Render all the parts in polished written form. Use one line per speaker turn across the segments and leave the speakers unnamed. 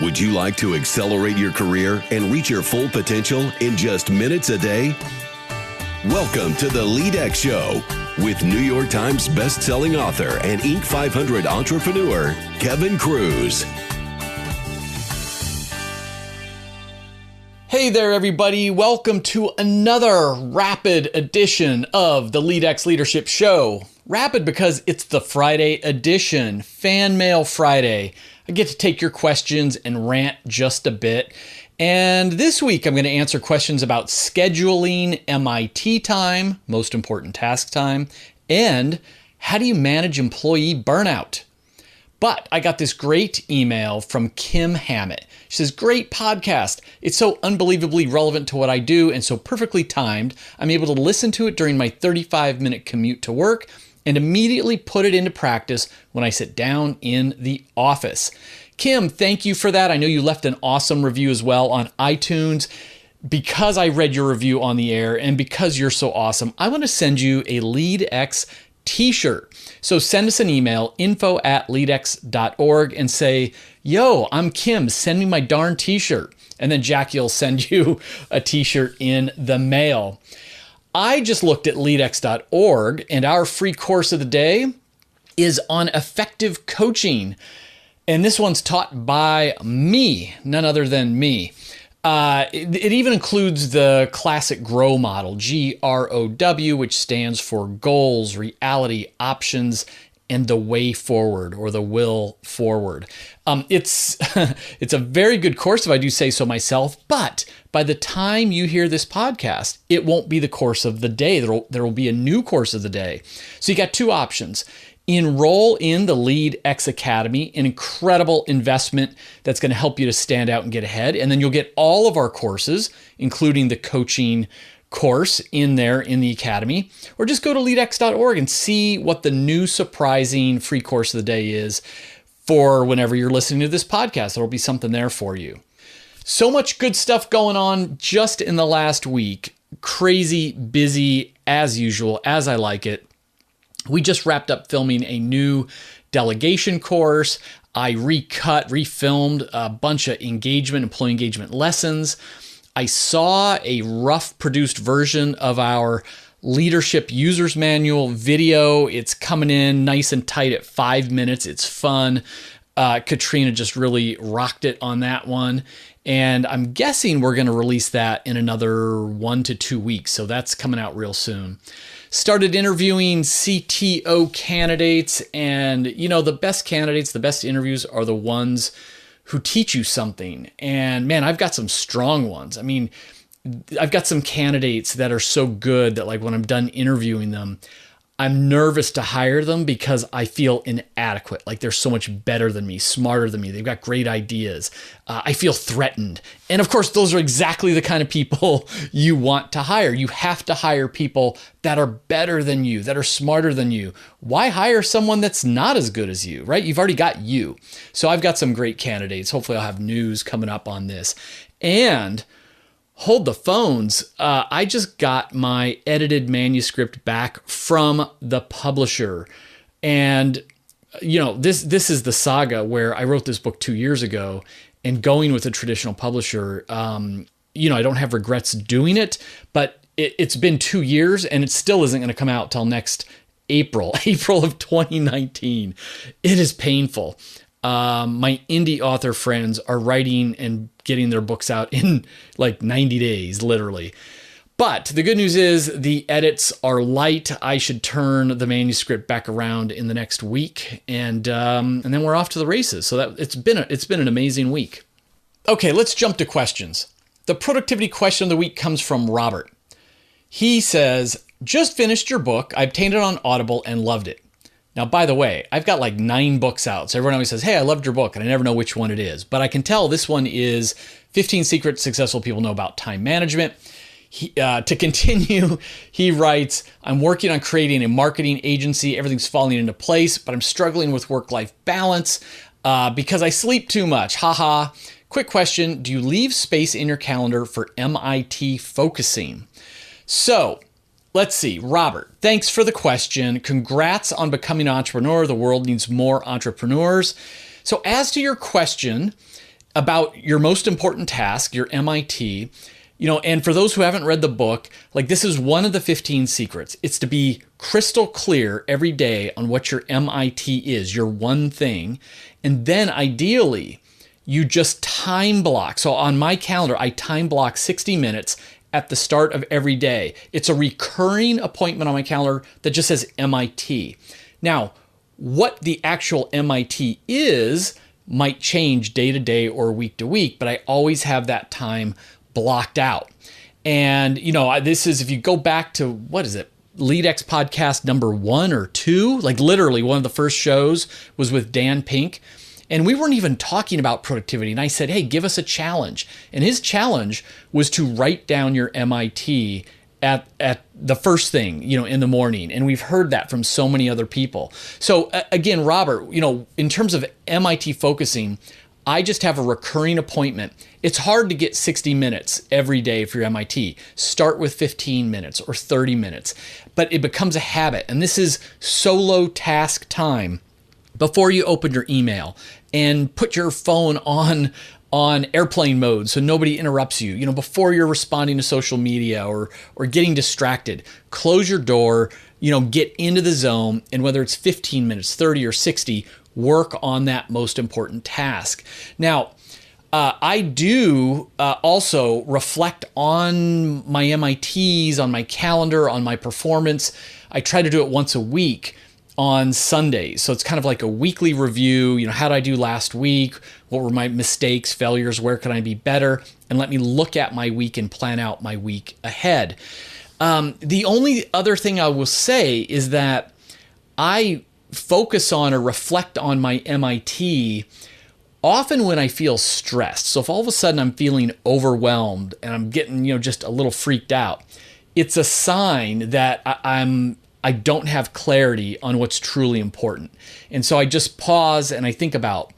Would you like to accelerate your career and reach your full potential in just minutes a day? Welcome to the LEADx Show with New York Times best-selling author and Inc. 500 entrepreneur, Kevin Kruse.
Hey there, everybody. Welcome to another rapid edition of the LEADx Leadership Show. Rapid because it's the Friday edition, Fan Mail Friday. I get to take your questions and rant just a bit. And this week, I'm going to answer questions about scheduling M.I.T. time, most important task time, and how do you manage employee burnout? But I got this great email from Kim Hammett. She says, great podcast. It's so unbelievably relevant to what I do and so perfectly timed. I'm able to listen to it during my 35-minute commute to work and immediately put it into practice when I sit down in the office. Kim, thank you for that. I know you left an awesome review as well on iTunes. Because I read your review on the air and because you're so awesome, I want to send you a LEADx t-shirt. So send us an email, info@leadx.org, and say, yo, I'm Kim, send me my darn t-shirt. And then Jackie will send you a t-shirt in the mail. I just looked at leadx.org, and our free course of the day is on effective coaching. And this one's taught by me, none other than me. It even includes the classic GROW model, GROW, which stands for goals, reality, options, and the way forward, or the will forward. It's a very good course, if I do say so myself, but by the time you hear this podcast, it won't be the course of the day. There will be a new course of the day. So you got two options. Enroll in the LEADx Academy, an incredible investment that's going to help you to stand out and get ahead. And then you'll get all of our courses, including the coaching course in there in the Academy. Or just go to leadx.org and see what the new surprising free course of the day is for whenever you're listening to this podcast. There'll be something there for you. So much good stuff going on just in the last week. Crazy, busy, as usual, as I like it. We just wrapped up filming a new delegation course. I refilmed a bunch of employee engagement lessons. I saw a rough produced version of our leadership user's manual video. It's coming in nice and tight at 5 minutes. It's fun. Katrina just really rocked it on that one. And I'm guessing we're going to release that in another 1 to 2 weeks. So that's coming out real soon. Started interviewing CTO candidates, and the best candidates, the best interviews are the ones who teach you something. And man, I've got some strong ones. I mean, I've got some candidates that are so good that like when I'm done interviewing them, I'm nervous to hire them because I feel inadequate. Like they're so much better than me, smarter than me. They've got great ideas. I feel threatened. And of course, those are exactly the kind of people you want to hire. You have to hire people that are better than you, that are smarter than you. Why hire someone that's not as good as you, right? You've already got you. So I've got some great candidates. Hopefully I'll have news coming up on this. And hold the phones. I just got my edited manuscript back from the publisher. And, this is the saga where I wrote this book 2 years ago, and going with a traditional publisher, I don't have regrets doing it, but it's been 2 years and it still isn't going to come out till next April of 2019. It is painful. My indie author friends are writing and getting their books out in like 90 days, literally. But the good news is the edits are light. I should turn the manuscript back around in the next week, and then we're off to the races. So that it's been an amazing week. Okay, let's jump to questions. The productivity question of the week comes from Robert. He says, just finished your book. I obtained it on Audible and loved it. Now, by the way, I've got like 9 books out. So everyone always says, hey, I loved your book. And I never know which one it is. But I can tell this one is 15 Secrets Successful People Know About Time Management. To continue, he writes, I'm working on creating a marketing agency. Everything's falling into place, but I'm struggling with work-life balance because I sleep too much. Haha. Quick question. Do you leave space in your calendar for M.I.T focusing? So let's see. Robert, thanks for the question. Congrats on becoming an entrepreneur. The world needs more entrepreneurs. So as to your question, about your most important task, your MIT. And for those who haven't read the book, like this is one of the 15 secrets. It's to be crystal clear every day on what your MIT is, your one thing. And then ideally, you just time block. So on my calendar, I time block 60 minutes at the start of every day. It's a recurring appointment on my calendar that just says MIT. Now, what the actual MIT is might change day to day or week to week, but I always have that time blocked out. And, this is, if you go back to, what is it? LEADx podcast number 1 or 2, like literally one of the first shows was with Dan Pink. And we weren't even talking about productivity. And I said, hey, give us a challenge. And his challenge was to write down your MIT at the first thing, in the morning. And we've heard that from so many other people. So again, Robert, in terms of MIT focusing, I just have a recurring appointment. It's hard to get 60 minutes every day for your MIT. Start with 15 minutes or 30 minutes, but it becomes a habit. And this is solo task time before you open your email, and put your phone on airplane mode so nobody interrupts you. Before you're responding to social media or getting distracted, close your door, get into the zone. And whether it's 15 minutes, 30 or 60, work on that most important task. Now, I do also reflect on my MITs, on my calendar, on my performance. I try to do it once a week on Sundays. So it's kind of like a weekly review. How did I do last week? What were my mistakes, failures? Where can I be better? And let me look at my week and plan out my week ahead. The only other thing I will say is that I focus on or reflect on my MIT often when I feel stressed. So if all of a sudden I'm feeling overwhelmed and I'm getting, just a little freaked out, it's a sign that I don't have clarity on what's truly important. And so I just pause and I think about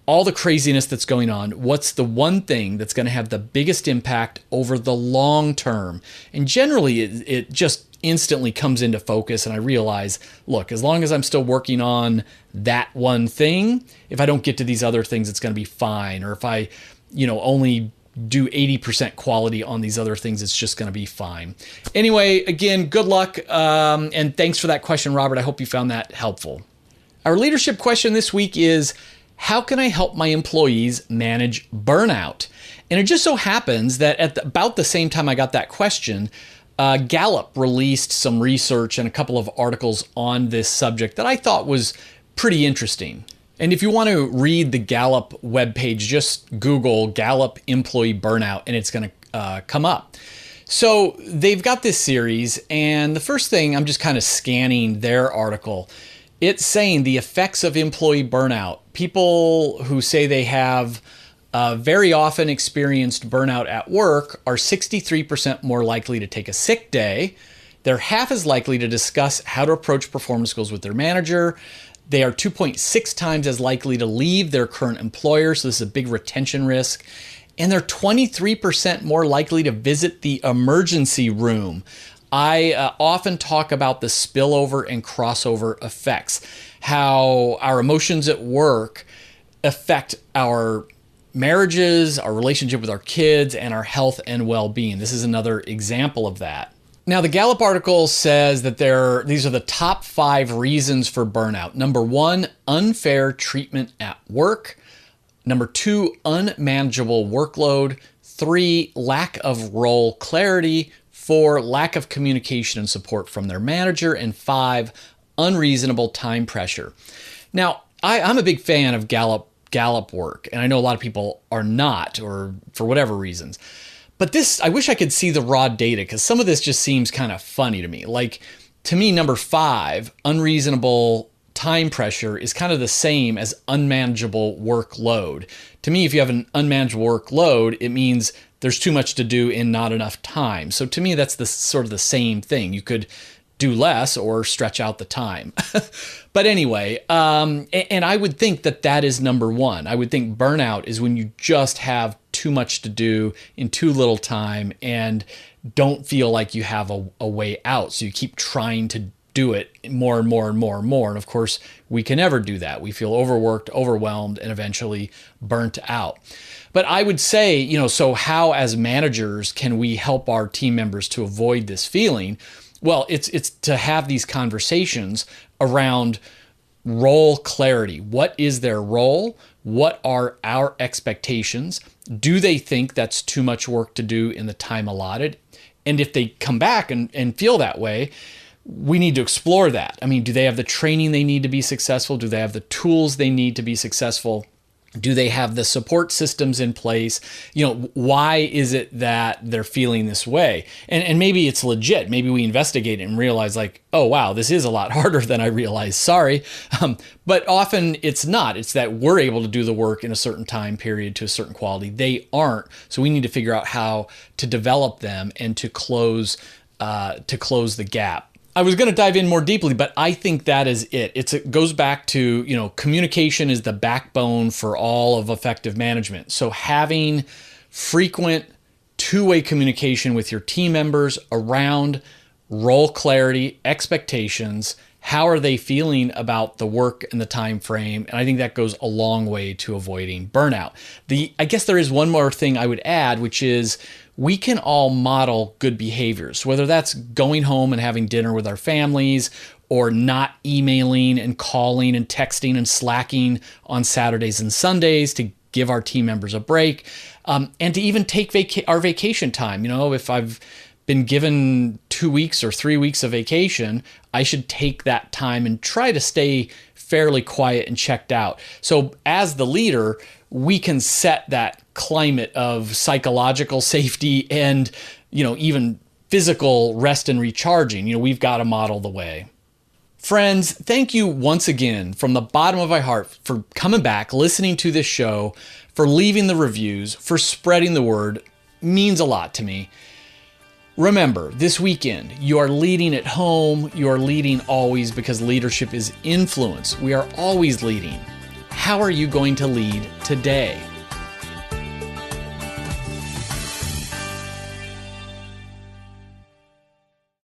all the craziness that's going on. What's the one thing that's going to have the biggest impact over the long term? And generally, it just instantly comes into focus. And I realize, look, as long as I'm still working on that one thing, if I don't get to these other things, it's going to be fine. Or if I, only do 80% quality on these other things, it's just going to be fine. Anyway, again, good luck. And thanks for that question, Robert. I hope you found that helpful. Our leadership question this week is, how can I help my employees manage burnout? And it just so happens that at about the same time I got that question, Gallup released some research and a couple of articles on this subject that I thought was pretty interesting. And if you want to read the Gallup webpage, just Google Gallup employee burnout and it's going to come up. So they've got this series, and the first thing, I'm just kind of scanning their article. It's saying the effects of employee burnout. People who say they have very often experienced burnout at work are 63% more likely to take a sick day. They're half as likely to discuss how to approach performance goals with their manager. They are 2.6 times as likely to leave their current employer, so this is a big retention risk. And they're 23% more likely to visit the emergency room. I often talk about the spillover and crossover effects, how our emotions at work affect our marriages, our relationship with our kids, and our health and well-being. This is another example of that. Now, the Gallup article says that these are the top 5 reasons for burnout. Number 1, unfair treatment at work. Number 2, unmanageable workload. 3, lack of role clarity. 4, lack of communication and support from their manager. And 5, unreasonable time pressure. Now, I'm a big fan of Gallup work, and I know a lot of people are not, or for whatever reasons. But this, I wish I could see the raw data, because some of this just seems kind of funny to me. Like, to me, number 5, unreasonable time pressure, is kind of the same as unmanageable workload. To me, if you have an unmanageable workload, it means there's too much to do in not enough time. So to me, that's sort of the same thing. You could do less or stretch out the time. But anyway, and I would think that is number 1. I would think burnout is when you just have too much to do in too little time and don't feel like you have a way out. So you keep trying to do it more and more and more and more. And of course, we can never do that. We feel overworked, overwhelmed, and eventually burnt out. But I would say, so how as managers can we help our team members to avoid this feeling? Well, it's to have these conversations around role clarity. What is their role? What are our expectations? Do they think that's too much work to do in the time allotted? And if they come back and feel that way, we need to explore that. I mean, do they have the training they need to be successful? Do they have the tools they need to be successful? Do they have the support systems in place? Why is it that they're feeling this way? And maybe it's legit. Maybe we investigate it and realize oh, wow, this is a lot harder than I realized. Sorry. But often it's not. It's that we're able to do the work in a certain time period to a certain quality. They aren't. So we need to figure out how to develop them and to close the gap. I was going to dive in more deeply, but I think that is it. It goes back to, communication is the backbone for all of effective management. So having frequent two-way communication with your team members around role clarity, expectations, how are they feeling about the work and the time frame? And I think that goes a long way to avoiding burnout. I guess there is one more thing I would add, which is we can all model good behaviors, whether that's going home and having dinner with our families or not emailing and calling and texting and slacking on Saturdays and Sundays to give our team members a break, and to even take our vacation time. If I've been given 2 weeks or 3 weeks of vacation, I should take that time and try to stay fairly quiet and checked out. So as the leader, we can set that climate of psychological safety and, even physical rest and recharging. We've got to model the way. Friends, thank you once again from the bottom of my heart for coming back, listening to this show, for leaving the reviews, for spreading the word. It means a lot to me. Remember, this weekend, you are leading at home. You are leading always, because leadership is influence. We are always leading. How are you going to lead today?